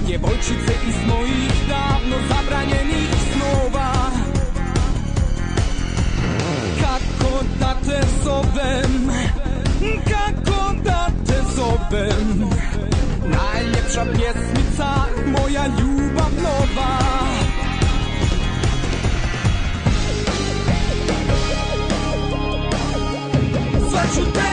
Djevojčice iz mojih davno zabranjenih snova. Kako da te zovem, kako da te zovem, najljepša pjesmica, moja ljubav nova. Zvaću te